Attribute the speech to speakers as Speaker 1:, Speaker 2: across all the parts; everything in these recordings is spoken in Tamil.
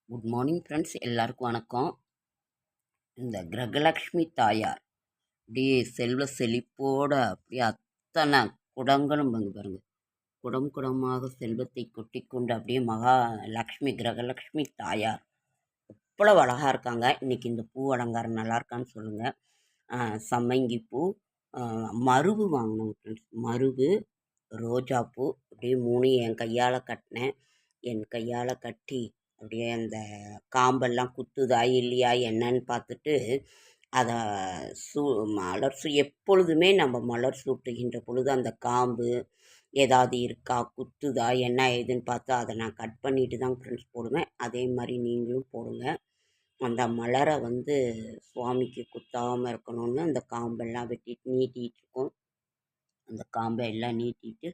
Speaker 1: குட் மார்னிங் ஃப்ரெண்ட்ஸ், எல்லாருக்கும் வணக்கம். இந்த கிரகலக்ஷ்மி தாயார் அப்படியே செல்வ செழிப்போட அப்படியே அத்தனை குடங்களும் வந்து பாருங்க, குடம் குடமாக செல்வத்தை கொட்டி கொண்டு அப்படியே லக்ஷ்மி கிரகலக்ஷ்மி தாயார் இவ்வளவு அழகாக இருக்காங்க. இன்னைக்கு இந்த பூ அலங்காரம் நல்லா இருக்கான்னு சொல்லுங்கள். சம்மங்கி பூ, மருவு வாங்கினோம் ஃப்ரெண்ட்ஸ். மருவு, ரோஜா பூ அப்படியே மூணு என் கையால் கட்டினேன். என் கையால் கட்டி அப்படியே அந்த காம்பெல்லாம் குத்துதா இல்லையா என்னன்னு பார்த்துட்டு அதை எப்பொழுதுமே நம்ம மலர் சூட்டுகின்ற பொழுது அந்த காம்பு ஏதாவது இருக்கா, குத்துதா, என்ன ஏதுன்னு பார்த்து அதை நான் கட் பண்ணிட்டு தான் ஃப்ரெண்ட்ஸ் போடுவேன். அதே மாதிரி நீங்களும் போடுங்க. அந்த மலரை சுவாமிக்கு குத்தாமல் இருக்கணும்னு அந்த காம்பெல்லாம் வெட்டிட்டு நீட்டிகிட்டு இருக்கோம். அந்த காம்பை எல்லாம் நீட்டிட்டு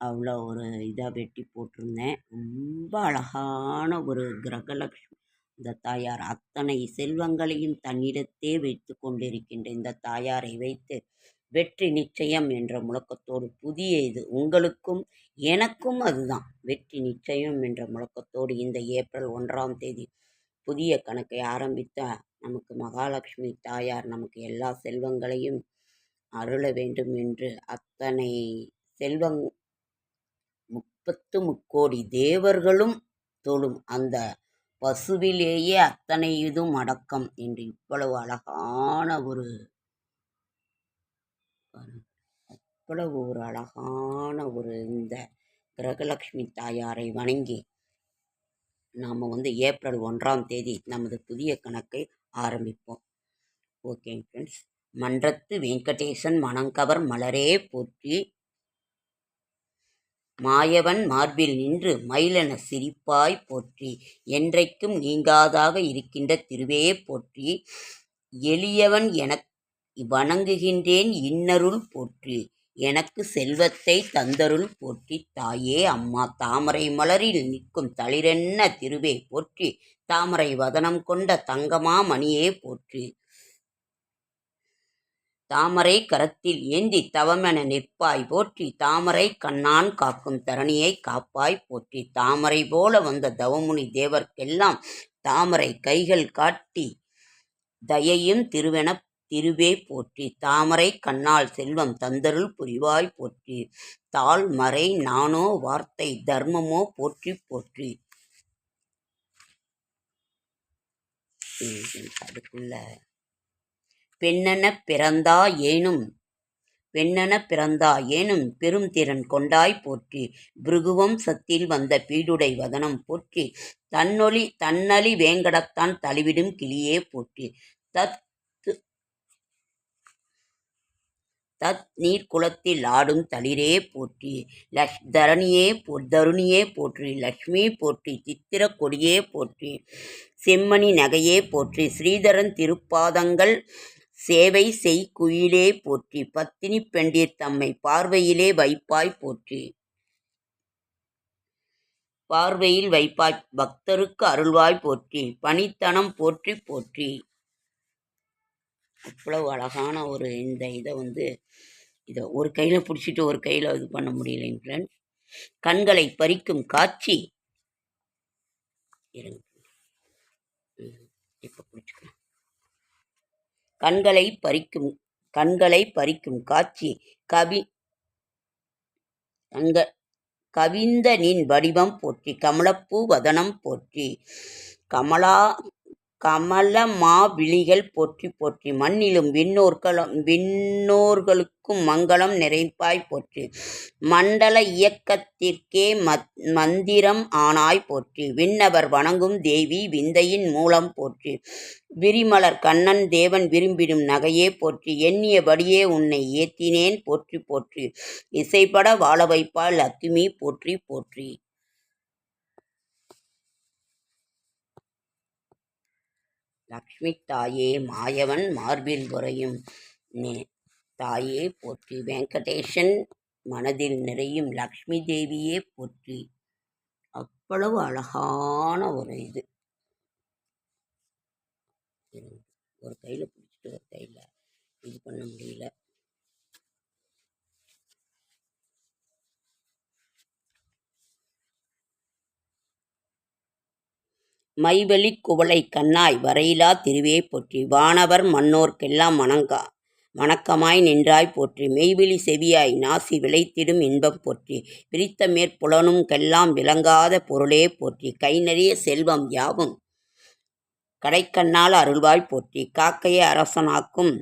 Speaker 1: அவ்வளோ ஒரு இதாக வெட்டி போட்டிருந்தேன். ரொம்ப அழகான ஒரு கிரகலக்ஷ்மி இந்த தாயார். அத்தனை செல்வங்களையும் தன்னிடத்தே வைத்து கொண்டிருக்கின்ற இந்த தாயாரை வைத்து வெற்றி நிச்சயம் என்ற முழக்கத்தோடு புதிய இது உங்களுக்கும் எனக்கும் அதுதான் வெற்றி நிச்சயம் என்ற முழக்கத்தோடு இந்த ஏப்ரல் 1ஆம் தேதி புதிய கணக்கை ஆரம்பித்த நமக்கு மகாலட்சுமி தாயார் நமக்கு எல்லா செல்வங்களையும் அருள வேண்டும் என்று அத்தனை செல்வம் 30 தேவர்களும் தொழும் அந்த பசுவிலேயே அத்தனை இதுவும் அடக்கம் என்று இவ்வளவு அழகான ஒரு இந்த கிரகலக்ஷ்மி தாயாரை வணங்கி நாம் ஏப்ரல் 1ஆம் தேதி நமது புதிய கணக்கை ஆரம்பிப்போம். Okay friends. மன்றத்து வெங்கடேசன் மணங்கவர் மலரே போற்றி, மாயவன் மார்பில் நின்று மயிலென சிரிப்பாய் போற்றி, என்றைக்கும் நீங்காதாக இருக்கின்ற திருவே போற்றி, எளியவன் எனக் வணங்குகின்றேன் இன்னருள் போற்றி, எனக்கு செல்வத்தை தந்தருள் போற்றி, தாயே அம்மா தாமரை மலரில் நிற்கும் தளிரென்ன திருவே போற்றி, தாமரை வதனம் கொண்ட தங்கமா மணியே போற்றி, தாமரை கரத்தில் ஏந்தி தவமென நிற்பாய் போற்றி, தாமரை கண்ணான் காக்கும் தரணியை காப்பாய் போற்றி, தாமரை போல வந்த தவமுனி தேவர்க்கெல்லாம் தாமரை கைகள் காட்டி தயையும் திருவே போற்றி, தாமரை கண்ணால் செல்வம் தந்தருள் புரிவாய் போற்றி, தாள் மறை நானோ வார்த்தை தர்மமோ போற்றி போற்றி. அதுக்குள்ள பெண்ணெனப் பிறந்தா ஏனும் பெரும் திறன் கொண்டாய் போற்றி, பிருகுவம் சத்தில் வந்த பீடுடை வதனம் போற்றி, தன்னொளி வேங்கடத்தான் தழுவிடும் கிளியே போற்றி, தத் நீர் குளத்தில் ஆடும் தளிரே போற்றி, தருணியே போற்றி, லக்ஷ்மி போற்றி, சித்திர கொடியே போற்றி, செம்மணி நகையே போற்றி, ஸ்ரீதரன் திருப்பாதங்கள் சேவை செய் குயிலே போற்றி, பத்தினி பெண்டீர் தம்மை பார்வையிலே வைப்பாய் போற்றி, பார்வையில் வைப்பாய் பக்தருக்கு அருள்வாய் போற்றி, பணித்தனம் போற்றி போற்றி. அவ்வளவு அழகான ஒரு இந்த இதை ஒரு கையில் பிடிச்சிட்டு ஒரு கையில் இது பண்ண முடியலைங்க ஃப்ரெண்ட்ஸ். கண்களை பறிக்கும் காட்சி இப்போ பிடிச்சிக்கலாம். கண்களை பறிக்கும் காட்சி கவிந்த நின் வடிவம் போற்றி, கமலப்பூ வதனம் போற்றி, கமலமா விழிகள் போற்றி போற்றி, மண்ணிலும் விண்ணோர்களுக்கும் மங்களம் நிறைப்பாய் போற்றி, மண்டல இயக்கத்திற்கே மந்திரம் ஆனாய் போற்றி, விண்ணவர் வணங்கும் தேவி விந்தையின் மூலம் போற்றி, விரிமலர் கண்ணன் தேவன் விரும்பிடும் நகையே போற்றி, எண்ணியபடியே உன்னை ஏத்தினேன் போற்றி போற்றி, இசைப்பட வாழ வைப்பாள் லட்சுமி போற்றி போற்றி. லக்ஷ்மி தாயே மாயவன் மார்பில் உறையும் தாயே போற்றி, வெங்கடேசன் மனதில் நிறையும் லக்ஷ்மி தேவியே போற்றி. அவ்வளவு அழகான ஒரு இது. ஒரு கையில் பிடிச்சிட்டு ஒரு கையில் இது பண்ண முடியல. மைவெளிக் குவளை கண்ணாய் வரையிலா திருவே போற்றி. வானவர் மன்னோர்க்கெல்லாம் வணக்கமாய் நின்றாய் போற்றி. மெய்விழி செவியாய் நாசி விளைத்திடும் இன்பம் போற்றி. விரித்த மேற்புலனுக்கெல்லாம் விளங்காத பொருளே போற்றி. கைநெறிய செல்வம் யாவும் கடைக்கண்ணால் அருள்வாய் போற்றி. காக்கையை அரசனாக்கும்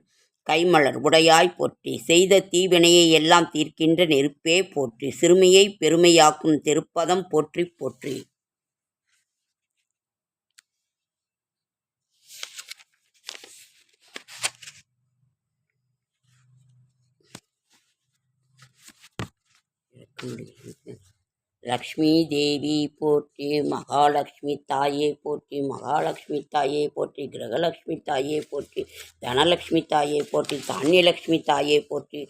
Speaker 1: கைமலர் உடையாய் போற்றி. செய்த தீவினையை எல்லாம் தீர்க்கின்ற நெருப்பே போற்றி. சிறுமையை பெருமையாக்கும் திருப்பதம் போற்றி போற்றி. லக்ஷ்மி தேவி போற்றி. மகாலட்சுமி தாயே போற்றி. மகாலட்சுமி தாயே போற்றி. கிரகலட்சுமி தாயே போற்றி. தனலட்சுமி தாயே போற்றி. தானியலட்சுமி தாயே போற்றி.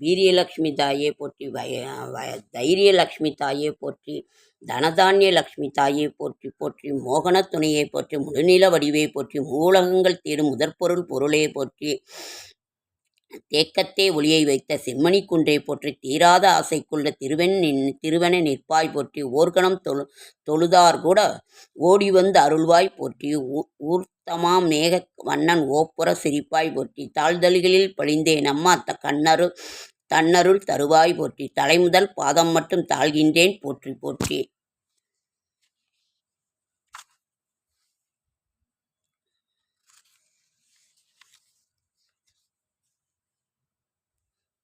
Speaker 1: வீரியலட்சுமி தாயே போற்றி. தைரியலட்சுமி தாயே போற்றி. தனதானிய லட்சுமி தாயே போற்றி போற்றி. மோகன துணையை போற்றி. முழுநில வடிவை போற்றி. மூலகங்கள் தேடும் முதற்பொருள் பொருளே போற்றி. தேக்கத்தே ஒளியை வைத்த செம்மணி குன்றை போற்றி. தீராத ஆசைக்குள்ள திருவென நிற்பாய் போற்றி. ஓர்கணம் தொழுதார் கூட ஓடி வந்து அருள்வாய் போற்றி. ஊர்த்தமாம் மேக வண்ணன் ஓப்புற சிரிப்பாய் போற்றி. தாழ்தல்களில் பழிந்தேன் அம்மா தன்னருள் தருவாய் போற்றி. தலைமுதல் பாதம் மட்டும் தாழ்கின்றேன் போற்றி போற்றி.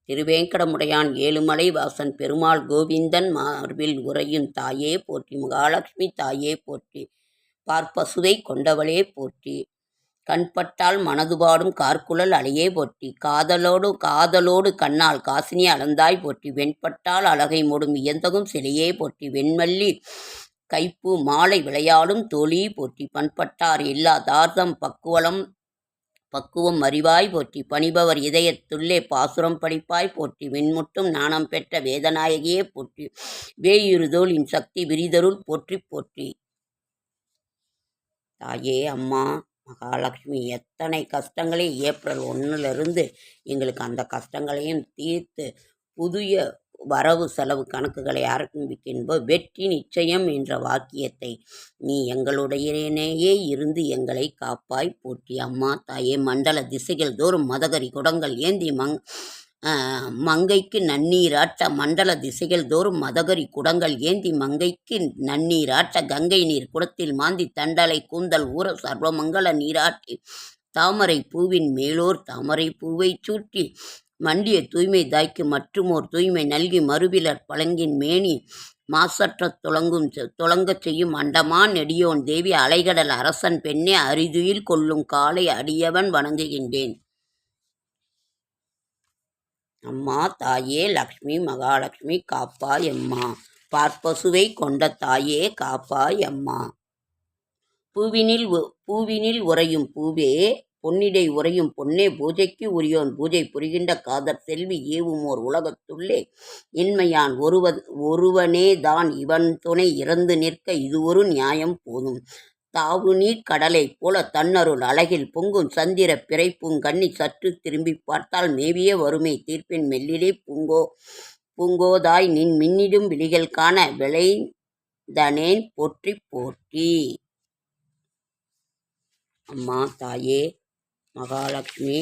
Speaker 1: திருவேங்கடமுடையான் ஏழுமலை வாசன் பெருமாள் கோவிந்தன் மார்பில் உறையும் தாயே போற்றி. மகாலட்சுமி தாயே போற்றி. பார்ப்பசுவை கொண்டவளே போற்றி. கண்பட்டால் மனதுபாடும் கார்குழல் அலையே போற்றி. காதலோடு கண்ணால் காசினி அளந்தாய் போற்றி. வெண்பட்டால் அழகை மூடும் இயந்தகும் சிலையே போற்றி. வெண்மல்லி கைப்பூ மாலை விளையாடும் தோழி போற்றி. பண்பட்டார் எல்லா தார்த்தம் பக்குவம் அறிவாய் போற்றி. பணிபவர் இதயத்துள்ளே பாசுரம் படிப்பாய் போற்றி. வெண்முட்டும் நாணம் பெற்ற வேதநாயகியே போற்றி. வேயுறுதோல் இன் சக்தி விரிதருள் போற்றி போற்றி. தாயே அம்மா மகாலட்சுமி எத்தனை கஷ்டங்களை ஏப்ரல் 1 எங்களுக்கு அந்த கஷ்டங்களையும் தீர்த்து புதிய வரவு செலவு கணக்குகளை ஆரம்பிக்கின்றோம். வெற்றி நிச்சயம் என்ற வாக்கியத்தை நீ எங்களுடையனேயே இருந்து எங்களை காப்பாய் போற்றி. அம்மா தாயே மண்டல திசைகள் தோறும் மதகரி குடங்கள் ஏந்தி மங்கைக்கு நன்னீராட்ட. மண்டல திசைகள் தோறும் மதகரி குடங்கள் ஏந்தி மங்கைக்கு நன்னீராட்ட. கங்கை நீர் குடத்தில் மாந்தி தண்டலை கூந்தல் ஊற சர்வமங்கல நீராட்டி. தாமரை பூவின் மேலோர் தாமரை பூவை சூட்டி மண்டிய தூய்மை தாய்க்கு மற்றுமோர் தூய்மை நல்கி மறுபிலர் பழங்கின் மேனி மாசற்ற துளங்கச் செய்யும் அண்டமா நெடியோன் தேவி அலைகடல் அரசன் பெண்ணே அரிதுயில் கொள்ளும் காலை அடியவன் வணங்குகின்றேன். அம்மா தாயே லக்ஷ்மி மகாலட்சுமி காப்பாய் அம்மா. பார்ப்பசுவை கொண்ட தாயே காப்பாய் அம்மா. பூவினில் உறையும் பூவே பொன்னிடை உறையும் பொன்னே பூஜைக்கு உரியோன் பூஜை புரிகின்ற காதற் செல்வி ஏவுமோர் உலகத்துள்ளே இன்மையான் ஒருவனே தான் இவன் துணை இறந்து நிற்க இது ஒரு நியாயம் போதும். தாவு நீர் கடலை போல தன்னருள் அழகில் பொங்கும் சந்திர பிறைப்பும் கண்ணி சற்று திரும்பி பார்த்தால் மேவிய வறுமை தீர்ப்பின் மெல்லிலே பூங்கோதாய் நின் மின்னிடும் விழிகள் காண விளைந்தனேன் போற்றி போற்றி. அம்மா தாயே மகாலட்சுமி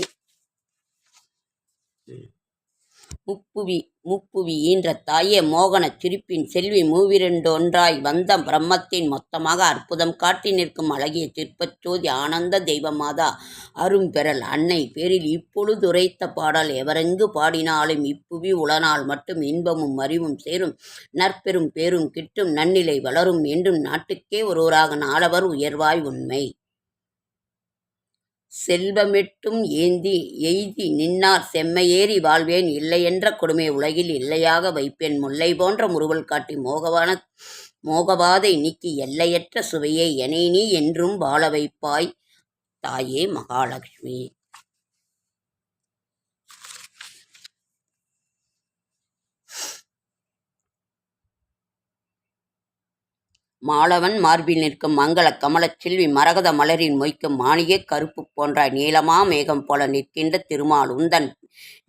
Speaker 1: முப்புவி ஈன்ற தாயே மோகனச் சிரிப்பின் செல்வி மூவிரண்டொன்றாய் வந்த பிரம்மத்தின் மொத்தமாக அற்புதம் காட்டி நிற்கும் அழகிய சிற்பச்சோதி ஆனந்த தெய்வமாதா அரும்பெறல் அன்னை பேரில் இப்பொழுதுரைத்த பாடல் எவரெங்கு பாடினாலும் இப்புவி உளனால் மட்டும் இன்பமும் அறிவும் சேரும் நற்பெரும் பேரும் கிட்டும் நன்னிலை வளரும் என்றும் நாட்டுக்கே ஒருவராக நாளவர் உயர்வாய் உண்மை செல்வமெட்டும் எய்தி நின்னார் செம்மையேறி வாழ்வேன் இல்லையென்ற கொடுமை உலகில் இல்லையாக வைப்பேன் முல்லை போன்ற முறுவல் காட்டி மோகவாதை நீக்கி எல்லையற்ற சுவையை எனை நீ என்றும் வாழ வைப்பாய் தாயே மகாலட்சுமி. மாலவன் மார்பில் நிற்கும் மங்கள கமலச் செல்வி மரகத மலரின் மொய்க்கும் மாணிய கருப்பு போன்றாய் நீளமா மேகம் போல நிற்கின்ற திருமால் உந்தன்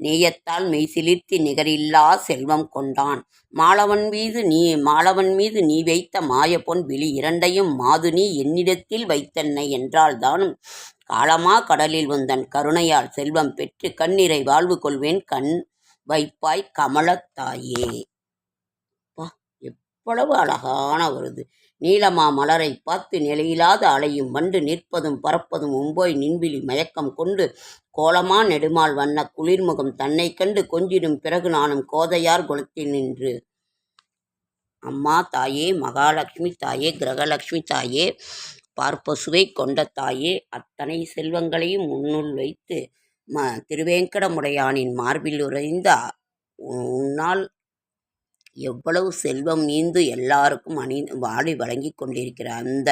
Speaker 1: நேயத்தால் மெய்சிலிர்த்தி நிகரில்லா செல்வம் கொண்டான். மாலவன் மீது நீ வைத்த மாயப்பொன் விழி இரண்டையும் மாதுநீ என்னிடத்தில் வைத்தன்னை என்றால்தானும் காலமா கடலில் உந்தன் கருணையால் செல்வம் பெற்று கண்ணிறை வாழ்வு கொள்வேன் கண் வைப்பாய் கமலத்தாயே. எவ்வளவு அழகான வருது. நீலமா மலரை பார்த்து நிலையில்லாத அலையும் வண்டு நிற்பதும் பறப்பதும் உம்போய் நின்விழி மயக்கம் கொண்டு கோலமா நெடுமால் வண்ண குளிர்முகம் தன்னை கண்டு கொஞ்சிடும் பிறகு நானும் கோதையார் குலத்தில் நின்று. அம்மா தாயே, மகாலட்சுமி தாயே, கிரகலட்சுமி தாயே, பார்ப்பசுவை கொண்ட தாயே, அத்தனை செல்வங்களையும் முன்னுள் வைத்து திருவேங்கடமுடையானின் மார்பில் உறைந்த உன்னால் எவ்வளவு செல்வம் நீந்து எல்லாருக்கும் வாழி வழங்கி கொண்டிருக்கிற அந்த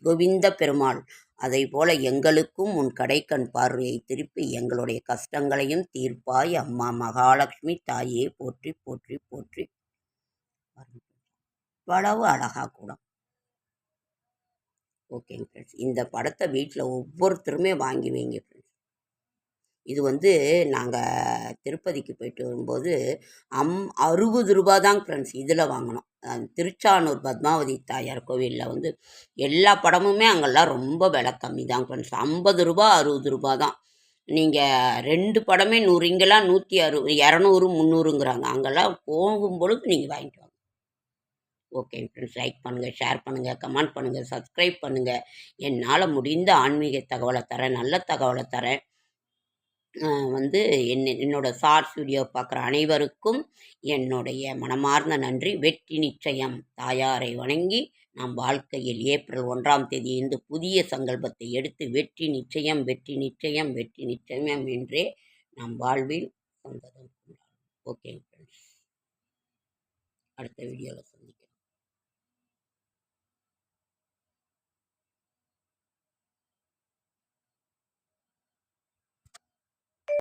Speaker 1: கோவிந்த பெருமாள் அதை போல எங்களுக்கும் உன் கடைக்கண் பார்வையை திருப்பி எங்களுடைய கஷ்டங்களையும் தீர்ப்பாய் அம்மா மகாலட்சுமி தாயே, போற்றி போற்றி போற்றி. இவ்வளவு அழகா கூட. ஓகேங்க ஃப்ரெண்ட்ஸ், இந்த படத்தை வீட்டில் ஒவ்வொருத்தருமே வாங்கி வைங்க ஃப்ரெண்ட்ஸ். இது நாங்கள் திருப்பதிக்கு போயிட்டு வரும்போது 60 ரூபா தாங்க ஃப்ரெண்ட்ஸ் இதில் வாங்கினோம். திருச்சானூர் பத்மாவதி தாயார் கோவிலில் எல்லா படமுமே அங்கெல்லாம் ரொம்ப விலை கம்மி தாங்க ஃப்ரெண்ட்ஸ். 50 ரூபா 60 ரூபா தான். நீங்கள் 2 படமே 100, இங்கெல்லாம் 160, 200, 300ங்கிறாங்க. அங்கெல்லாம் போகும்பொழுது நீங்கள் வாங்கிட்டு வாங்க. ஓகே ஃப்ரெண்ட்ஸ், லைக் பண்ணுங்கள், ஷேர் பண்ணுங்கள், கமெண்ட் பண்ணுங்கள், சப்ஸ்கிரைப் பண்ணுங்கள். என்னால் முடிந்த ஆன்மீக தகவலை தரேன், நல்ல தகவலை தரேன். என்னோட ஷார்ட்ஸ் வீடியோ பார்க்குற அனைவருக்கும் என்னுடைய மனமார்ந்த நன்றி. வெற்றி நிச்சயம். தாயாரை வணங்கி நாம் வாழ்க்கையில் ஏப்ரல் 1ஆம் தேதி இந்த புதிய சங்கல்பத்தை எடுத்து வெற்றி நிச்சயம், வெற்றி நிச்சயம், வெற்றி நிச்சயம் என்றே நாம் வாழ்வில் சந்ததம். ஓகே ஃப்ரெண்ட்ஸ், அடுத்த வீடியோவில் சந்திக்கிறேன்.